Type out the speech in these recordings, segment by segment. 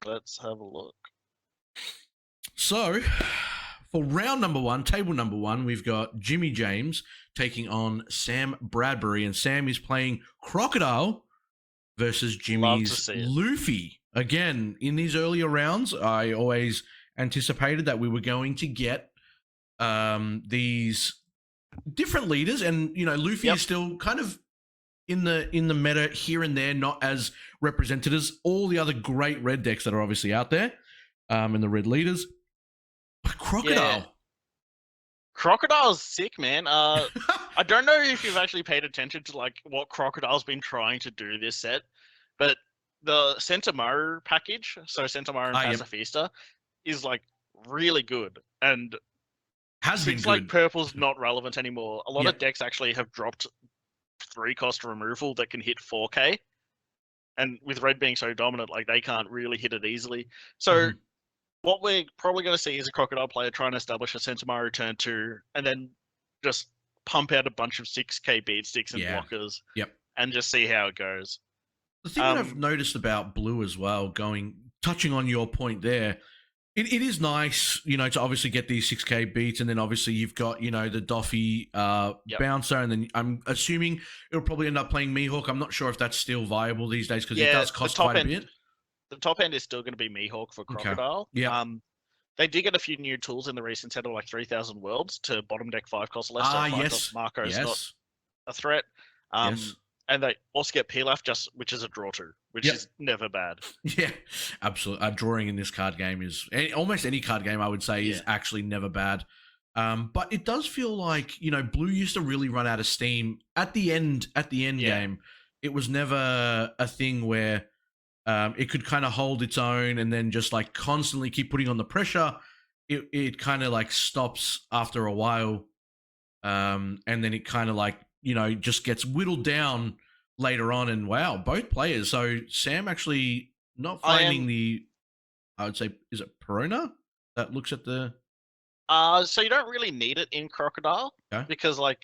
Let's have a look. So, for round number one, table number one, we've got Jimmy James taking on Sam Bradbury, and Sam is playing Crocodile versus Jimmy's Luffy. Again, in these earlier rounds, I always anticipated that we were going to get these different leaders, and Luffy is still kind of in the meta here and there, not as represented as all the other great red decks that are obviously out there, and the red leaders. But Crocodile. Yeah. Crocodile's sick, man. I don't know if you've actually paid attention to like what Crocodile's been trying to do this set, but the Sentomaru package, so Sentomaru and Pacifista, is like really good, and has been good. Like purple's not relevant anymore. A lot of decks actually have dropped 3-cost removal that can hit 4K, and with red being so dominant, like they can't really hit it easily. So what we're probably going to see is a Crocodile player trying to establish a Sentomaru turn 2, and then just pump out a bunch of 6K beat sticks and blockers, and just see how it goes. The thing that I've noticed about blue as well, touching on your point there, it is nice, to obviously get these 6K beats, and then obviously you've got, the Doffy bouncer, and then I'm assuming it'll probably end up playing Mihawk. I'm not sure if that's still viable these days because it does cost quite a bit. The top end is still going to be Mihawk for Crocodile. Okay. Yeah. They did get a few new tools in the recent set of like 3,000 worlds to bottom deck 5 cost less. So 5 cost Marco is not a threat. And they also get Pilaf, which is a draw 2, which is never bad. Yeah, absolutely. Drawing in this card game is almost any card game I would say is actually never bad. But it does feel like blue used to really run out of steam at the end game. It was never a thing where it could kind of hold its own and then just like constantly keep putting on the pressure. It kind of like stops after a while, and then it kind of like just gets whittled down later on. And wow, both players. So Sam actually not finding I would say, is it Perona that looks at the? So you don't really need it in Crocodile because like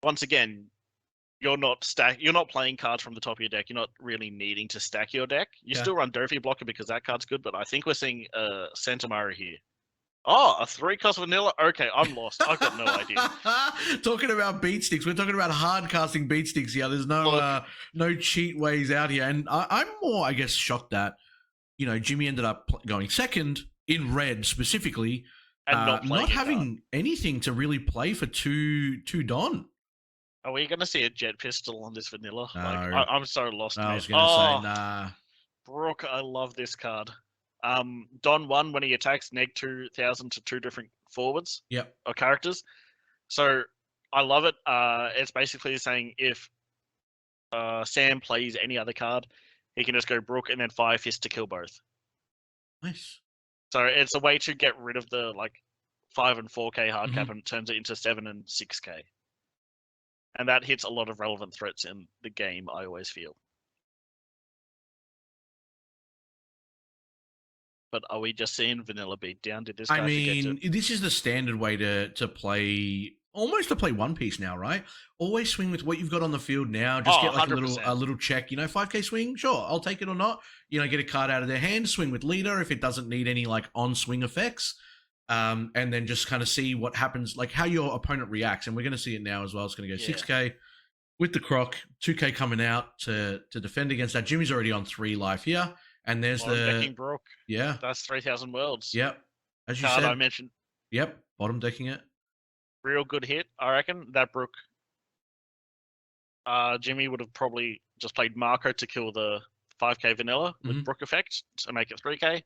once again, you're not playing cards from the top of your deck. You're not really needing to stack your deck. You still run Dofi Blocker because that card's good, but I think we're seeing Sentomaru here. Oh, a 3-cost vanilla? Okay, I'm lost. I've got no idea. Talking about beat sticks, we're talking about hard casting beat sticks here. There's no cheat ways out here. And I'm more, I guess, shocked that, Jimmy ended up going second in red specifically, and not having anything to really play for two Don. Are we going to see a jet pistol on this vanilla? No. I'm so lost. I was going to say, nah. Brooke, I love this card. Don 1, when he attacks, neg 2,000 to 2 different forwards or characters. So I love it. It's basically saying if Sam plays any other card, he can just go Brook and then Fire Fist to kill both. Nice. So it's a way to get rid of the 5 and 4K hard cap and turns it into 7 and 6K. And that hits a lot of relevant threats in the game, I always feel. But are we just seeing vanilla beat down? Did this guy this is the standard way to play, almost to play One Piece now, right? Always swing with what you've got on the field now. Just get like 100%. a little check, 5K swing, sure, I'll take it or not. Get a card out of their hand, swing with leader if it doesn't need any on-swing effects. And then just kind of see what happens, like how your opponent reacts. And we're going to see it now as well. It's going to go 6K with the Croc, 2K coming out to defend against that. Jimmy's already on 3 life here. And there's bottom decking Brook. Yeah. That's 3,000 worlds. Yep. As you card said. I mentioned. Yep. Bottom decking it. Real good hit, I reckon. That Brook. Jimmy would have probably just played Marco to kill the 5K vanilla with Brook effect to make it 3K.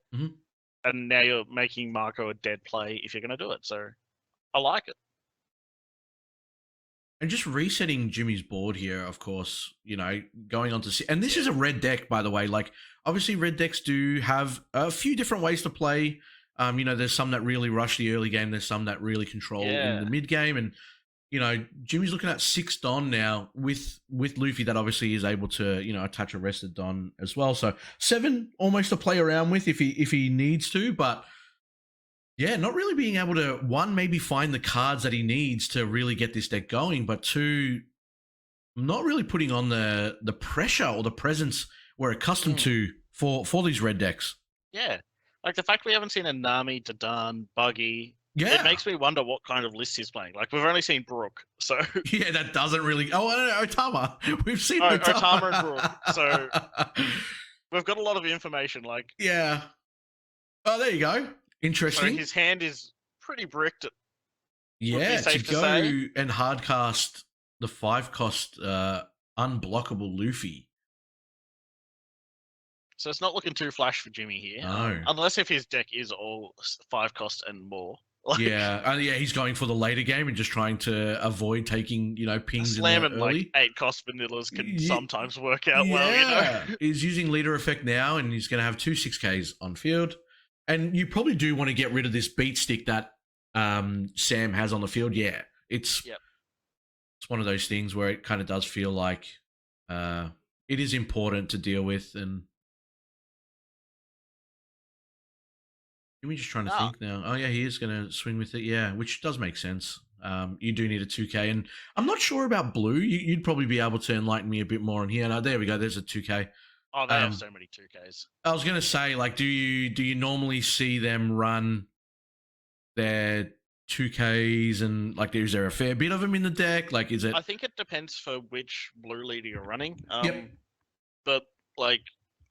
And now you're making Marco a dead play if you're going to do it. So I like it. And just resetting Jimmy's board here, of course, going on to... And this is a red deck, by the way. Obviously, red decks do have a few different ways to play. There's some that really rush the early game. There's some that really control in the mid game. And, Jimmy's looking at 6 Don now with Luffy that obviously is able to, attach a rested Don as well. So 7 almost to play around with if he needs to. But... yeah, not really being able to, 1, maybe find the cards that he needs to really get this deck going, but 2, not really putting on the pressure or the presence we're accustomed to for these red decks. Yeah. Like the fact we haven't seen a Nami, Dadan, Buggy, it makes me wonder what kind of list he's playing. Like we've only seen Brook, so yeah, that doesn't really. Oh, no, Otama. We've seen Otama and Brook, so we've got a lot of information. Like yeah. Oh, there you go. Interesting. So his hand is pretty bricked. Yeah, to go and hardcast the 5-cost unblockable Luffy. So it's not looking too flash for Jimmy here. No. Unless if his deck is all 5-cost and more. Like, yeah, he's going for the later game and just trying to avoid taking, pings slamming in the early. like 8-cost vanillas can sometimes work out well, He's using leader effect now, and he's going to have 2 6Ks on field. And you probably do want to get rid of this beat stick that Sam has on the field. Yeah, it's one of those things where it kind of does feel like it is important to deal with. And Jimmy's just trying to think now. Oh yeah, he is going to swing with it. Yeah, which does make sense. You do need a 2K, and I'm not sure about blue. You'd probably be able to enlighten me a bit more on here. No, there we go. There's a 2K. Oh, they have so many 2Ks. I was going to say, like, do you normally see them run their 2Ks, and like, is there a fair bit of them in the deck? Like, is it? I think it depends for which blue leader you're running. Yep. But like,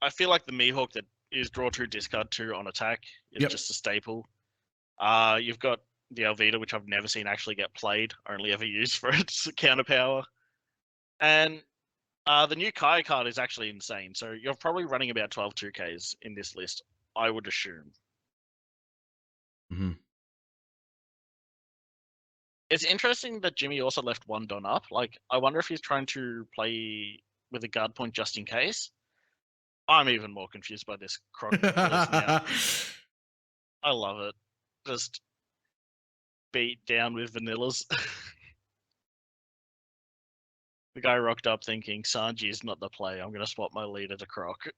I feel like the Mihawk that is draw 2, discard 2 on attack is just a staple. You've got the Alvida, which I've never seen actually get played, only ever used for its counter power. And the new Kai card is actually insane. So you're probably running about 12 2Ks in this list, I would assume. Mm-hmm. It's interesting that Jimmy also left 1 Don up. Like, I wonder if he's trying to play with a guard point just in case. I'm even more confused by this Crocodile now. I love it. Just beat down with vanillas. The guy rocked up thinking, Sanji is not the play. I'm going to swap my leader to Croc.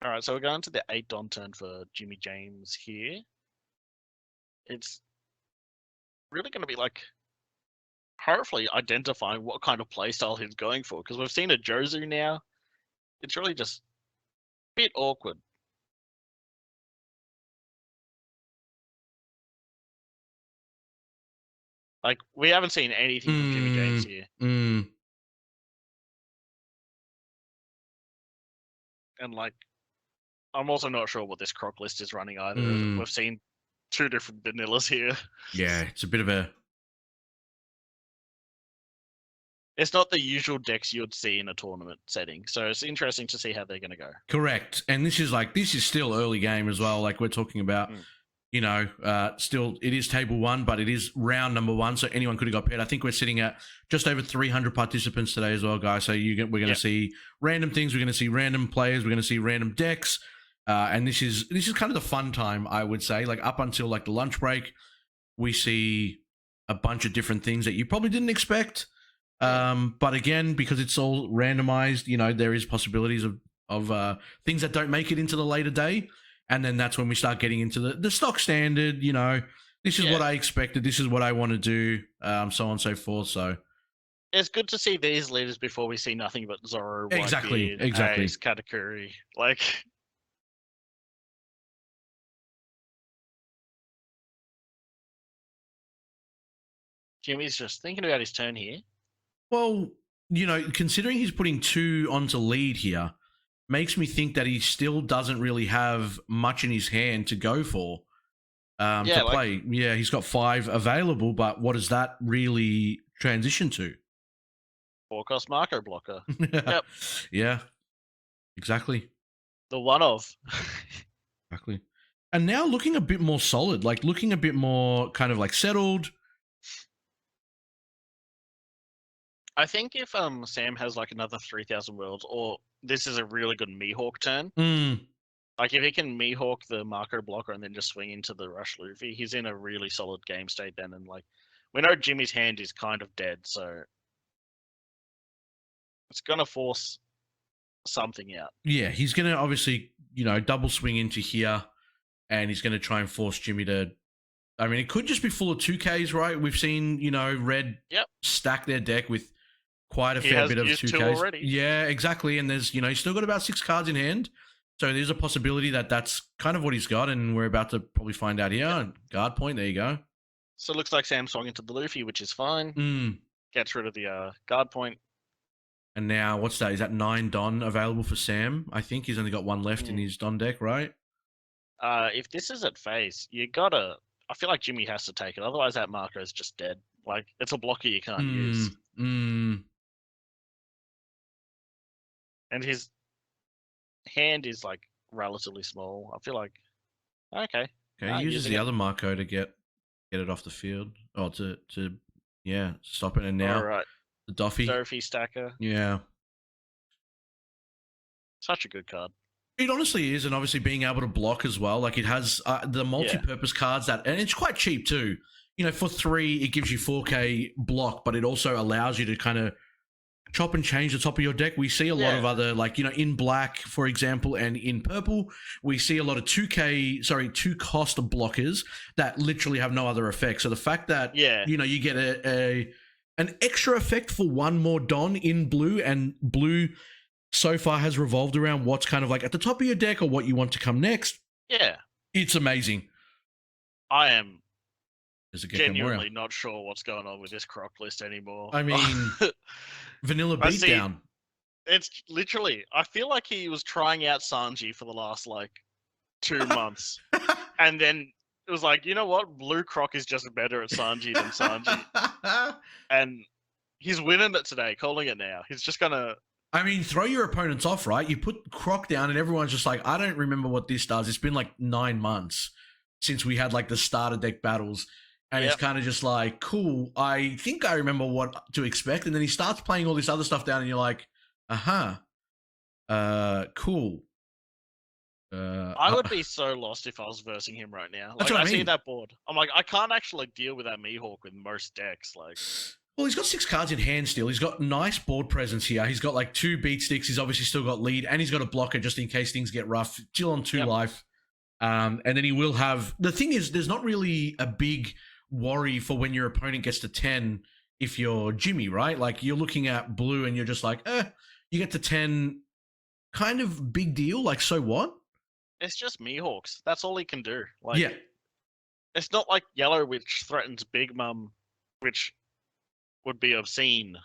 All right, so we're going to the 8 Don turn for Jimmy James here. It's really going to be like, hopefully identifying what kind of playstyle he's going for, because we've seen a Jozu now. It's really just a bit awkward. Like, we haven't seen anything from Jimmy James here. And, like, I'm also not sure what this Croc list is running either. We've seen 2 different vanillas here. Yeah, it's a bit of a... It's not the usual decks you'd see in a tournament setting. So it's interesting to see how they're going to go. Correct. And this is still early game as well. Like, we're talking about... still, it is table 1, but it is round number 1, so anyone could have got paired. I think we're sitting at just over 300 participants today as well, guys. So we're going to see random things, we're going to see random players, we're going to see random decks, and this is kind of the fun time, I would say. Like, up until like the lunch break, we see a bunch of different things that you probably didn't expect. But again, because it's all randomized, there is possibilities of things that don't make it into the later day. And then that's when we start getting into the stock standard, this is what I expected, this is what I want to do, so on and so forth. So it's good to see these leaders before we see nothing but Zoro, exactly, Ace, Katakuri. Like, Jimmy's just thinking about his turn here. Well, considering he's putting 2 onto lead here, makes me think that he still doesn't really have much in his hand to go for to play. Yeah, he's got 5 available, but what does that really transition to? 4-cost Marco blocker. Yep. Yeah, exactly. The one of. Exactly. And now looking a bit more solid, like looking a bit more kind of like settled. I think if Sam has like another 3,000 worlds, or this is a really good Mihawk turn. Like, if he can Mihawk the Marco blocker and then just swing into the Rush Luffy, he's in a really solid game state then. And like, we know Jimmy's hand is kind of dead, so it's gonna force something out. Yeah, he's gonna obviously, double swing into here, and he's gonna try and force Jimmy to. I mean, it could just be full of 2Ks, right? We've seen, Red stack their deck with quite a fair bit of used 2Ks. two already. Yeah, exactly. And there's, he's still got about 6 cards in hand. So there's a possibility that that's kind of what he's got, and we're about to probably find out here. Yep. Guard point, there you go. So it looks like Sam swung into the Luffy, which is fine. Mm. Gets rid of the guard point. And now, what's that? Is that 9 Don available for Sam? I think he's only got 1 left in his Don deck, right? If this is at face, you gotta... I feel like Jimmy has to take it. Otherwise, that marker is just dead. Like, it's a blocker you can't use. And his hand is, like, relatively small. I feel like... Okay. Okay, he uses the other Marco to get it off the field. Oh, to stop it. And now... All right. The Duffy. Durfee stacker. Yeah. Such a good card. It honestly is, and obviously being able to block as well. Like, it has the multi-purpose cards and it's quite cheap too. For 3, it gives you 4K block, but it also allows you to kind of chop and change the top of your deck. We see a lot of other, like, in black, for example, and in purple, we see a lot of 2 cost blockers that literally have no other effect. So the fact that, you get an extra effect for 1 more Don in blue, and blue so far has revolved around what's kind of like at the top of your deck or what you want to come next. Yeah. It's amazing. I am genuinely not sure what's going on with this croc list anymore. I mean, vanilla beatdown. It's literally, I feel like he was trying out Sanji for the last, 2 months. And then it was like, you know what? Blue Croc is just better at Sanji than Sanji. And he's winning it today, calling it now. He's just going to... I mean, throw your opponents off, right? You put Croc down and everyone's just like, I don't remember what this does. It's been 9 months since we had the starter deck battles. And it's kind of just like, cool, I think I remember what to expect. And then he starts playing all this other stuff down and you're like, cool. I would be so lost if I was versing him right now. That's what I mean. See that board. I'm like, I can't actually deal with that Mihawk with most decks. Well, he's got 6 cards in hand still. He's got nice board presence here. He's got 2 beat sticks. He's obviously still got lead, and he's got a blocker just in case things get rough. Still on 2 life. And then he will have... The thing is, there's not really a big worry for when your opponent gets to 10 if you're Jimmy, right? Like, you're looking at blue and you're just like, you get to 10, kind of big deal. So what? It's just Mihawks. That's all he can do. It's not like yellow, which threatens Big Mum, which would be obscene.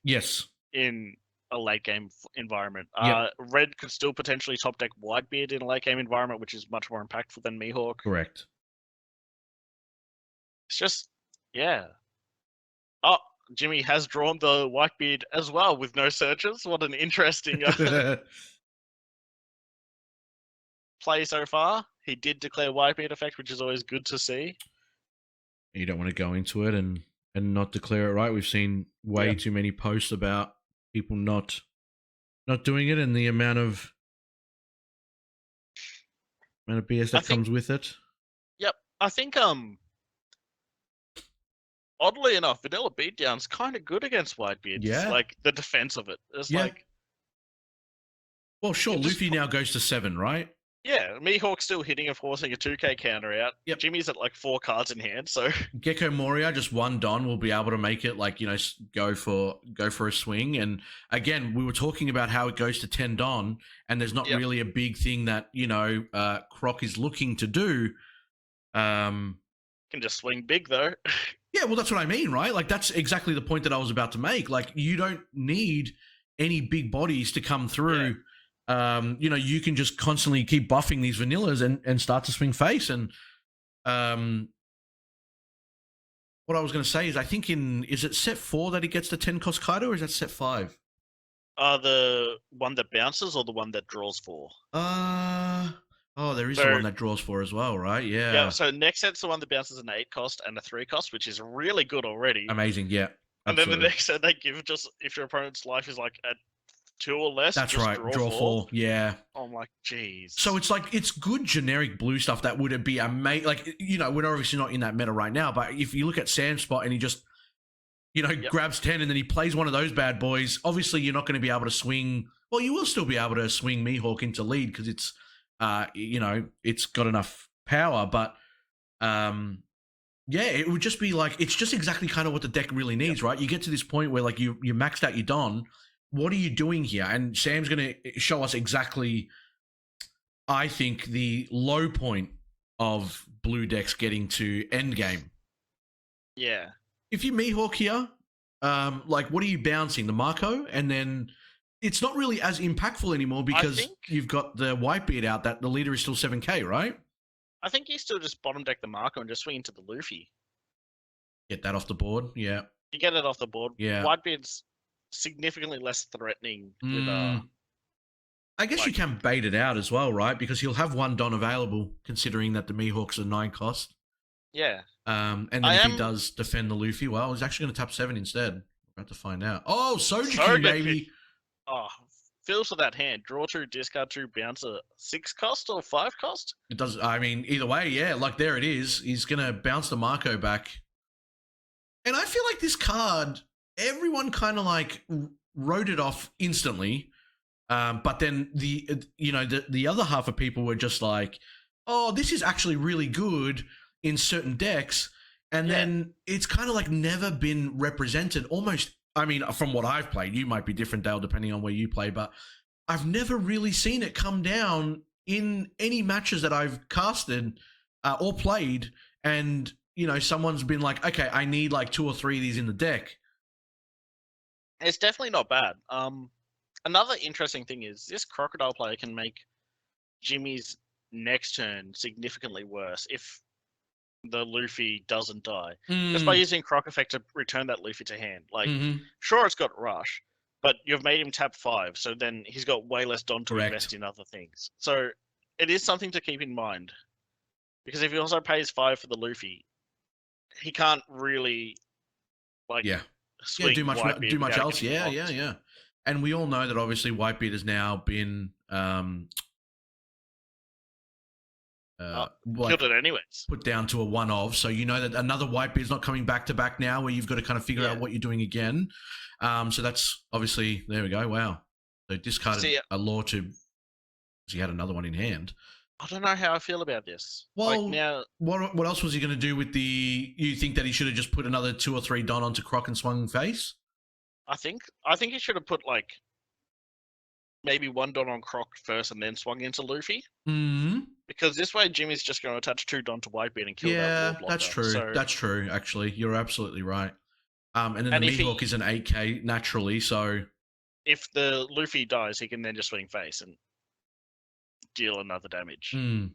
Yes, in a late game environment. Red could still potentially top deck Whitebeard in a late game environment, which is much more impactful than Mihawk. Correct. It's just, Oh, Jimmy has drawn the Whitebeard as well with no searches. What an interesting play so far. He did declare Whitebeard effect, which is always good to see. You don't want to go into it and not declare it, right? We've seen way too many posts about people not doing it and the amount of BS that comes with it. Yep. I think oddly enough, Vanilla Beatdown's kind of good against Whitebeard. Yeah. The defense of it. It's well, sure, Luffy now goes to 7, right? Yeah, Mihawk's still hitting and forcing a 2K counter out. Yep. Jimmy's at 4 cards in hand, so... Gecko Moria, just 1 Don, will be able to make it, go for a swing. And again, we were talking about how it goes to 10 Don, and there's not really a big thing that, Croc is looking to do. Can just swing big, though. Yeah, well, that's what I mean, right? That's exactly the point that I was about to make. You don't need any big bodies to come through... Yeah. You can just constantly keep buffing these vanillas and start to swing face. And what I was going to say is, I think is it set 4 that he gets the 10 cost Kaido, or is that set 5? The one that bounces or the one that draws 4? There is the one that draws 4 as well, right? Yeah. Yeah. So next set's the one that bounces an 8 cost and a 3 cost, which is really good already. Amazing. Yeah. And then the next set they give just if your opponent's life is at 2 or less. That's right. Draw 4. Yeah. I'm like, jeez. So it's good generic blue stuff that would be amazing. We're obviously not in that meta right now, but if you look at Sam's spot and he just, grabs 10 and then he plays one of those bad boys, obviously you're not going to be able to swing. Well, you will still be able to swing Mihawk into lead because it's, it's got enough power, but Yeah, it would just be like, it's just exactly kind of what the deck really needs, right? You get to this point where like you maxed out your Don. What are you doing here? And Sam's going to show us exactly, I think, the low point of blue decks getting to endgame. Yeah. If you Mihawk here, like what are you bouncing? The Marco? And then it's not really as impactful anymore because you've got the Whitebeard out that the leader is still 7k, right? I think you still just bottom deck the Marco and just swing into the Luffy. Get that off the board, yeah. You get it off the board. Yeah. Whitebeard's significantly less threatening with I guess you can bait it out as well, right? Because he'll have one Don available, considering that the Mihawk's a 9 cost. Yeah. And then if he does defend the Luffy, well, he's actually going to tap 7 instead. We're about to find out. Oh, Sojourn, baby. Oh, feels for that hand. Draw 2, discard 2, bounce a 6 cost or 5 cost? It does. I mean, either way, yeah. Like, there it is. He's going to bounce the Marco back. And I feel like this card, everyone kind of like wrote it off instantly. But then the other half of people were just like, oh, this is actually really good in certain decks. And then it's kind of like never been represented almost. I mean, from what I've played, you might be different, Dale, depending on where you play, but I've never really seen it come down in any matches that I've casted or played. And, someone's been like, okay, I need like 2 or 3 of these in the deck. It's definitely not bad. Another interesting thing is this Crocodile player can make Jimmy's next turn significantly worse if the Luffy doesn't die. Just by using Croc Effect to return that Luffy to hand. Like, sure, it's got Rush, but you've made him tap 5, so then he's got way less Don to invest in other things. So it is something to keep in mind. Because if he also pays 5 for the Luffy, he can't really, do much else. Yeah. And we all know that obviously Whitebeard has now been killed it anyways. Put down to a 1 of, so you know that another Whitebeard's not coming back to back now, where you've got to kind of figure out what you're doing again. So that's obviously, there we go. Wow. So discarded a law to, because he had another one in hand. I don't know how I feel about this. Well, now, what else was he going to do with the? You think that he should have just put another 2 or 3 Don onto Croc and swung face? I think he should have put like maybe 1 Don on Croc first and then swung into Luffy. Because this way Jimmy's just going to attach 2 Don to Whitebeard and kill that War Blocker. That's true. So, that's true, actually. You're absolutely right. And then the Mihawk is an 8k naturally, so... If the Luffy dies, he can then just swing face and deal another damage. And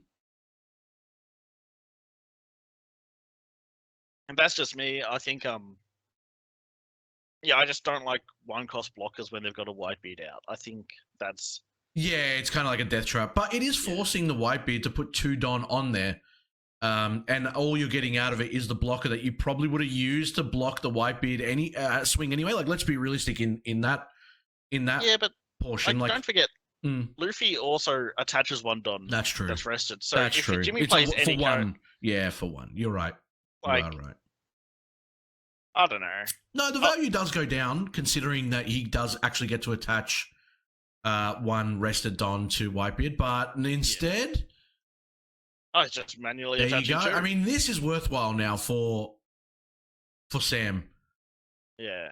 that's just me. I think, I just don't like 1-cost blockers when they've got a Whitebeard out. I think that's... Yeah, it's kind of like a death trap. But it is forcing the Whitebeard to put 2 Don on there. And all you're getting out of it is the blocker that you probably would have used to block the Whitebeard swing anyway. Like, let's be realistic in that portion. Like, don't forget, Luffy also attaches 1 Don. That's true. That's rested. So that's if true. Jimmy plays any for one. Yeah, for 1. You're right. You are right. I don't know. No, the value does go down, considering that he does actually get to attach 1 rested Don to Whitebeard, but instead... Oh, it's just manually there attaching. You go. I mean, this is worthwhile now for Sam. Yeah.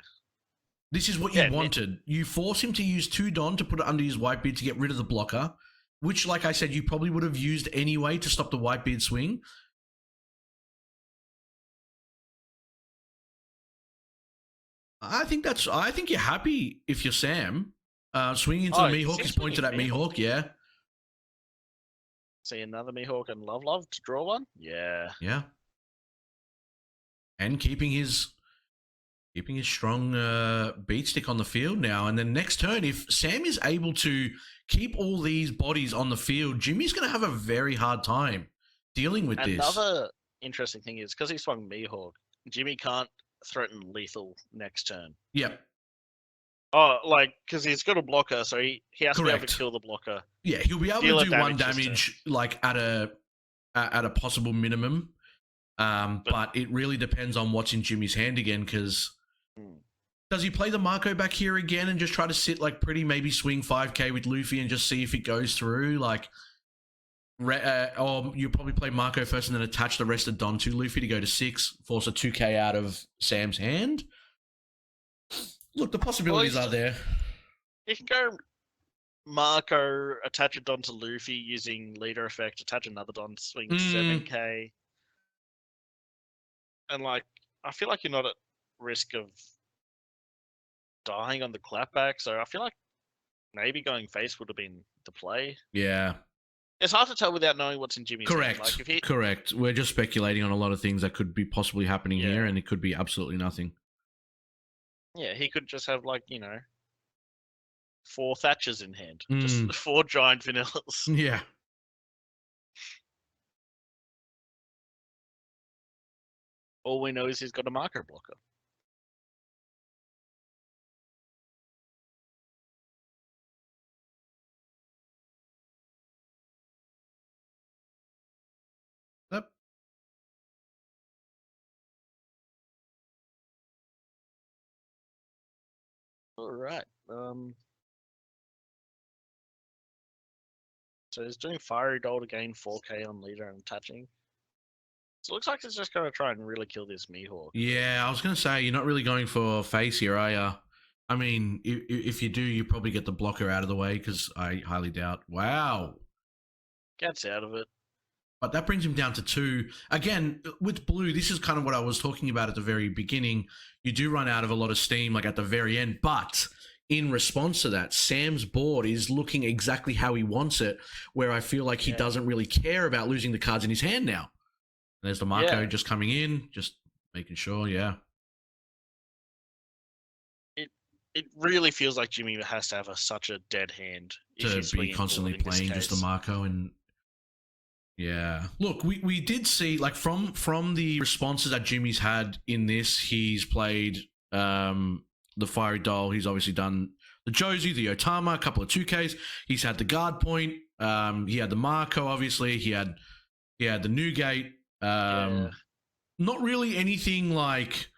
This is what you wanted. You force him to use 2 Don to put it under his Whitebeard to get rid of the blocker, which, like I said, you probably would have used anyway to stop the Whitebeard swing. I think you're happy if you're Sam. Swinging into the Mihawk is pointed at Mihawk, yeah. See another Mihawk and Love to draw 1? Yeah. Yeah. And keeping his strong beat stick on the field now. And then next turn, if Sam is able to keep all these bodies on the field, Jimmy's going to have a very hard time dealing with this. Another interesting thing is, because he swung Mihawk, Jimmy can't threaten lethal next turn. Yep. Oh, because he's got a blocker, so he has to be able to kill the blocker. Yeah, he'll be able to do 1 damage, like at a possible minimum. But it really depends on what's in Jimmy's hand again, because does he play the Marco back here again and just try to sit like pretty, maybe swing 5k with Luffy and just see if it goes through? Like, Or you probably play Marco first and then attach the rest of Don to Luffy to go to 6, force a 2k out of Sam's hand. Look, the possibilities are there. You can go Marco, attach a Don to Luffy using leader effect, attach another Don, swing 7k. And like, I feel like you're not at risk of dying on the clapback, so I feel like maybe going face would have been the play. Yeah. It's hard to tell without knowing what's in Jimmy's hand. Like, if Correct. We're just speculating on a lot of things that could be possibly happening here, and it could be absolutely nothing. Yeah, he could just have, like, 4 Thatchers in hand. Just 4 giant vanillas. Yeah. All we know is he's got a Marco blocker. Yep. All right. So he's doing Fiery Doll to gain 4k on leader and attaching. So it looks like he's just going to try and really kill this Mihawk. Yeah, I was going to say, you're not really going for face here, are you? I mean, if you do, you probably get the blocker out of the way, because I highly doubt. Wow. Gets out of it. But that brings him down to 2. Again, with blue, this is kind of what I was talking about at the very beginning. You do run out of a lot of steam, like at the very end, but in response to that, Sam's board is looking exactly how he wants it, where I feel like he doesn't really care about losing the cards in his hand now. There's the Marco just coming in, just making sure, It really feels like Jimmy has to have such a dead hand to be constantly playing just the Marco. And look, we did see, like, from the responses that Jimmy's had in this, he's played the Fiery Doll, he's obviously done the Josie, the Otama, a couple of 2Ks, he's had the guard point, he had the Marco, obviously, he had the Newgate. Not really anything like,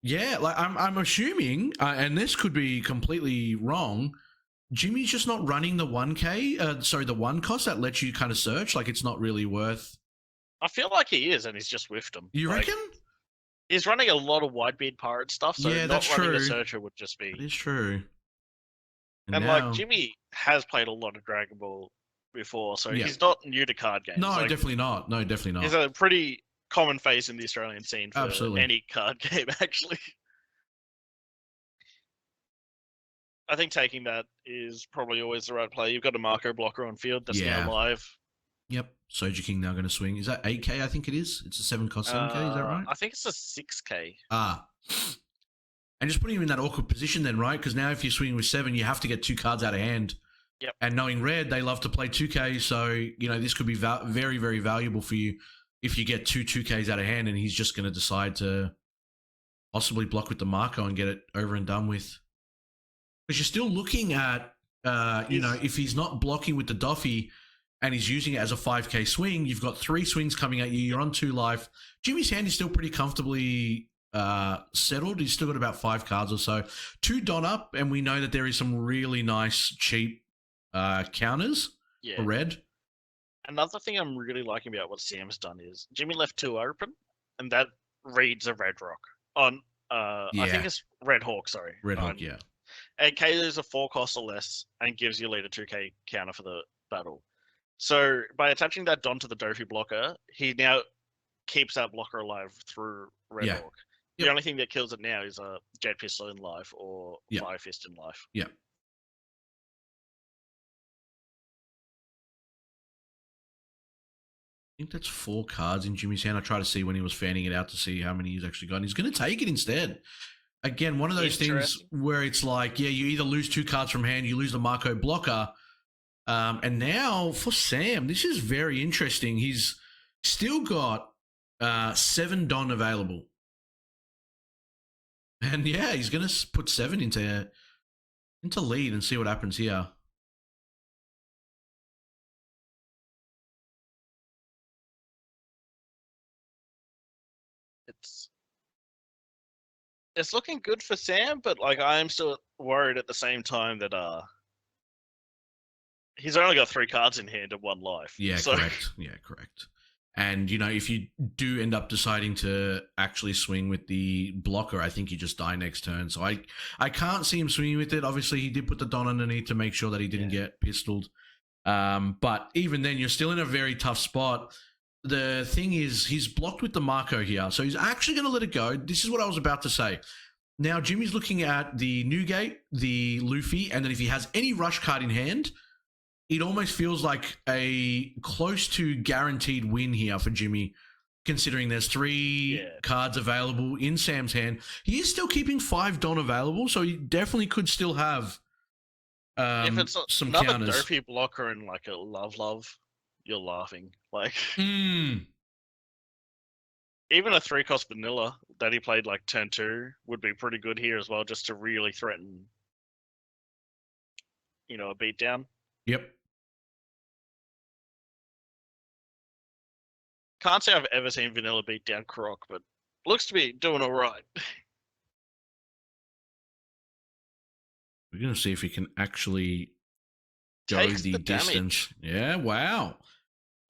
like I'm assuming, and this could be completely wrong, Jimmy's just not running the 1k, the 1 cost that lets you kind of search, like it's not really worth. I feel like he is, and he's just whiffed him. You reckon? He's running a lot of Whitebeard pirate stuff, so not running a searcher would just be. That is true. And now, like, Jimmy has played a lot of Dragon Ball before, so he's not new to card games. No, like, definitely not. No, definitely not. He's a pretty common face in the Australian scene for any card game, actually. I think taking that is probably always the right play. You've got a Marco blocker on field that's now live. Yep. Soja King now going to swing. Is that 8k? I think it is. It's a 7 cost 7k. Is that right? I think it's a 6k. And just putting him in that awkward position then, right? Because now if you're swinging with 7, you have to get 2 cards out of hand. Yep. And knowing Red, they love to play 2k, so this could be very, very valuable for you if you get 2 2Ks out of hand, and he's just going to decide to possibly block with the Marco and get it over and done with. Because you're still looking at, if he's not blocking with the Doffy and he's using it as a 5k swing, you've got 3 swings coming at you. You're on 2 life. Jimmy's hand is still pretty comfortably settled. He's still got about 5 cards or so. 2 Don up, and we know that there is some really nice, cheap counters for Red. Another thing I'm really liking about what Sam's done is Jimmy left 2 open, and that reads a Red Rock on. I think it's Red Hawk. Sorry, Red Hawk. Yeah. And K is a 4 cost or less, and gives you later 2k counter for the battle. So by attaching that Don to the Dofi blocker, he now keeps that blocker alive through Red Hawk. The only thing that kills it now is a Jet Pistol in life or Fire Fist in life. Yeah. I think that's 4 cards in Jimmy's hand. I try to see when he was fanning it out to see how many he's actually got. And he's going to take it instead. Again, one of those things where it's like, you either lose 2 cards from hand, you lose the Marco blocker. And now for Sam, this is very interesting. He's still got 7 Don available. And he's going to put 7 into lead and see what happens here. It's looking good for Sam, but like I am still worried at the same time that He's only got 3 cards in hand and 1 life. Yeah, so. correct. Yeah, correct. And, if you do end up deciding to actually swing with the blocker, I think you just die next turn. So I can't see him swinging with it. Obviously, he did put the Don underneath to make sure that he didn't get pistoled. But even then, you're still in a very tough spot. The thing is, he's blocked with the Marco here. So he's actually going to let it go. This is what I was about to say. Now, Jimmy's looking at the Newgate, the Luffy, and then if he has any rush card in hand, it almost feels like a close to guaranteed win here for Jimmy, considering there's 3 cards available in Sam's hand. He is still keeping 5 Don available, so he definitely could still have if it's some another counters. Dopey blocker and like a love, you're laughing. Like even a 3-cost vanilla that he played like turn 2 would be pretty good here as well, just to really threaten, a beatdown. Yep. Can't say I've ever seen vanilla beat down Croc, but looks to be doing all right. We're going to see if he can actually go Takes the distance. Damage. Yeah, wow.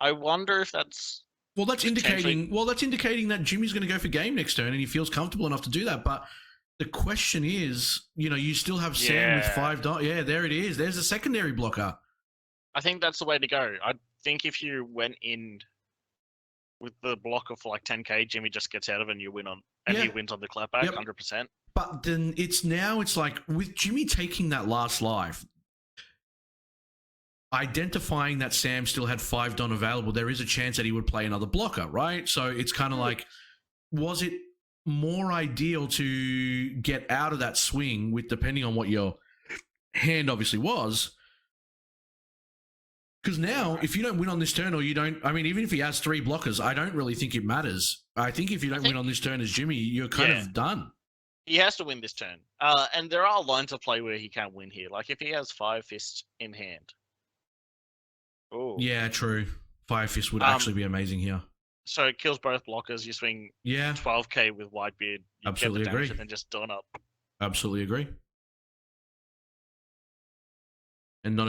I wonder if that's... Well, that's indicating that Jimmy's going to go for game next turn, and he feels comfortable enough to do that. But the question is, you still have Sam with 5 Don. Yeah, there it is. There's a secondary blocker. I think that's the way to go. I think if you went in with the blocker for like 10k, Jimmy just gets out of it and you win on, and he wins on the clapback, 100%. But then it's like with Jimmy taking that last life, identifying that Sam still had 5 Don available, there is a chance that he would play another blocker, right? So it's kind of like, was it more ideal to get out of that swing with, depending on what your hand obviously was? Because now, if you don't win on this turn, or you don't, even if he has 3 blockers, I don't really think it matters. I think if you don't win on this turn as Jimmy, you're kind of done. He has to win this turn. And there are lines of play where he can win here. Like if he has 5 fists in hand. Oh. Yeah, true. 5 fists would actually be amazing here. So it kills both blockers. You swing 12k with Whitebeard. You Absolutely get the agree. And then just don up. Absolutely agree. And not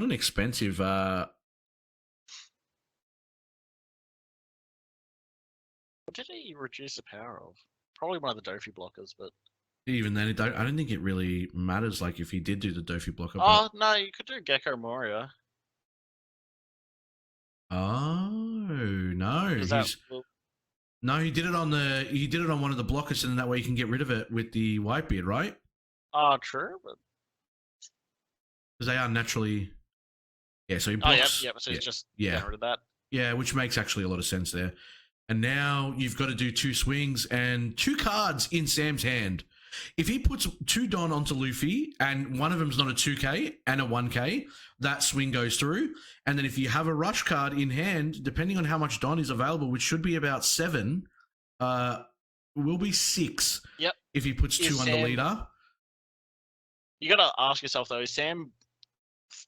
an expensive. What did he reduce the power of? Probably one of the Dofi blockers, but even then, I don't think it really matters. Like if he did do the Dofi blocker. Oh no, you could do Gecko Moria. Oh no! No, he did it on one of the blockers, and that way you can get rid of it with the Whitebeard, right? True, but because they are naturally. Yeah, so he blocks. So he's just getting rid of that. Yeah, which makes actually a lot of sense there. And now you've got to do 2 swings and 2 cards in Sam's hand. If he puts 2 Don onto Luffy and one of them's not a 2k and a 1k, that swing goes through. And then if you have a rush card in hand, depending on how much Don is available, which should be about 7, will be 6. Yep. If he puts 2 under leader. You got to ask yourself though, is Sam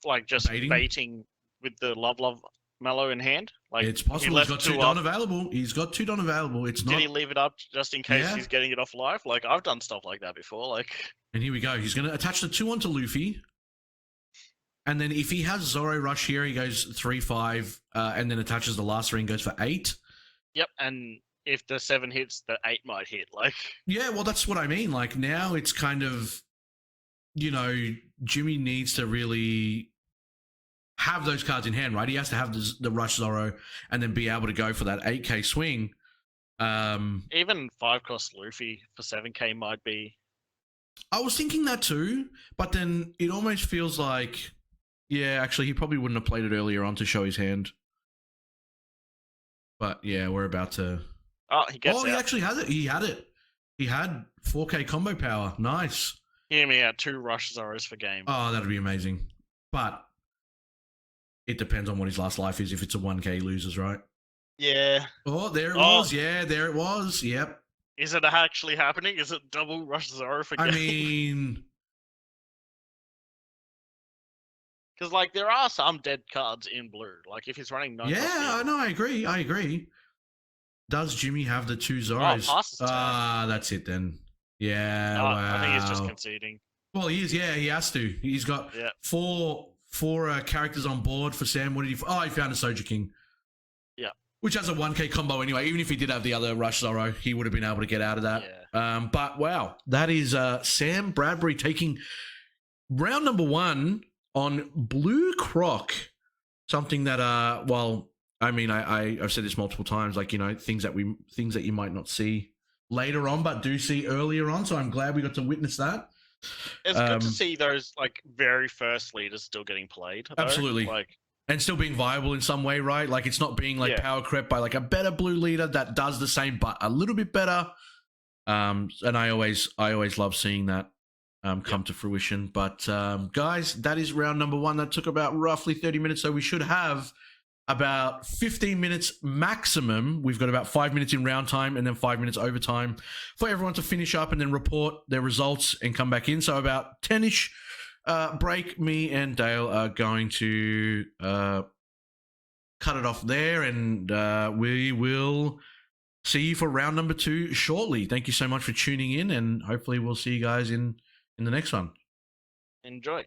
like just baiting with the love mellow in hand? Like it's possible he's got 2 Don available. He's got 2 Don available. It's not. Did he leave it up just in case he's getting it off life? Like I've done stuff like that before. Like. And here we go. He's going to attach the 2 onto Luffy. And then if he has Zoro Rush here, he goes 3-5, and then attaches the last ring, goes for 8. Yep, and if the 7 hits, the 8 might hit. Like. Yeah, well, that's what I mean. Like now, it's kind of, Jimmy needs to really have those cards in hand, right? He has to have the Rush Zoro and then be able to go for that 8k swing. Even 5-cost Luffy for 7k might be. I was thinking that too, but then it almost feels like, yeah, actually, he probably wouldn't have played it earlier on to show his hand. But yeah, we're about to. Oh, he gets he actually has it. He had it. He had 4k combo power. Nice. Hear me out. 2 Rush Zoros for game. Oh, that'd be amazing. But it depends on what his last life is. If it's a 1k losers, right? Yeah. Oh, there it was. Yeah, there it was. Yep. Is it actually happening? Is it double Rush Zoro for game? I mean, because like there are some dead cards in blue. Like if he's running 9. Yeah, no, I agree. Does Jimmy have the 2 Zoros? That's it then. Yeah, wow. I think he's just conceding. Well, he is. Yeah, he has to. He's got 4 four characters on board for Sam. What did he? Oh, he found a Soja King. Yeah. Which has a 1K combo anyway. Even if he did have the other Rush Zorro, he would have been able to get out of that. Yeah. But wow, that is Sam Bradbury taking round number 1 on Blue Croc. Something that, well, I mean, I've said this multiple times, like, you know, things that you might not see later on, but do see earlier on. So I'm glad we got to witness that. It's good to see those like very first leaders still getting played. Though. Absolutely. Like, and still being viable in some way, right? Like it's not being like power crept by like a better blue leader that does the same but a little bit better. And I always love seeing that come to fruition. But guys, that is round number 1. That took about roughly 30 minutes, so we should have about 15 minutes maximum. We've got about 5 minutes in round time and then 5 minutes overtime for everyone to finish up and then report their results and come back in. So about 10-ish break. Me and Dale are going to cut it off there, and we will see you for round number 2 shortly. Thank you so much for tuning in, and hopefully we'll see you guys in the next one. Enjoy.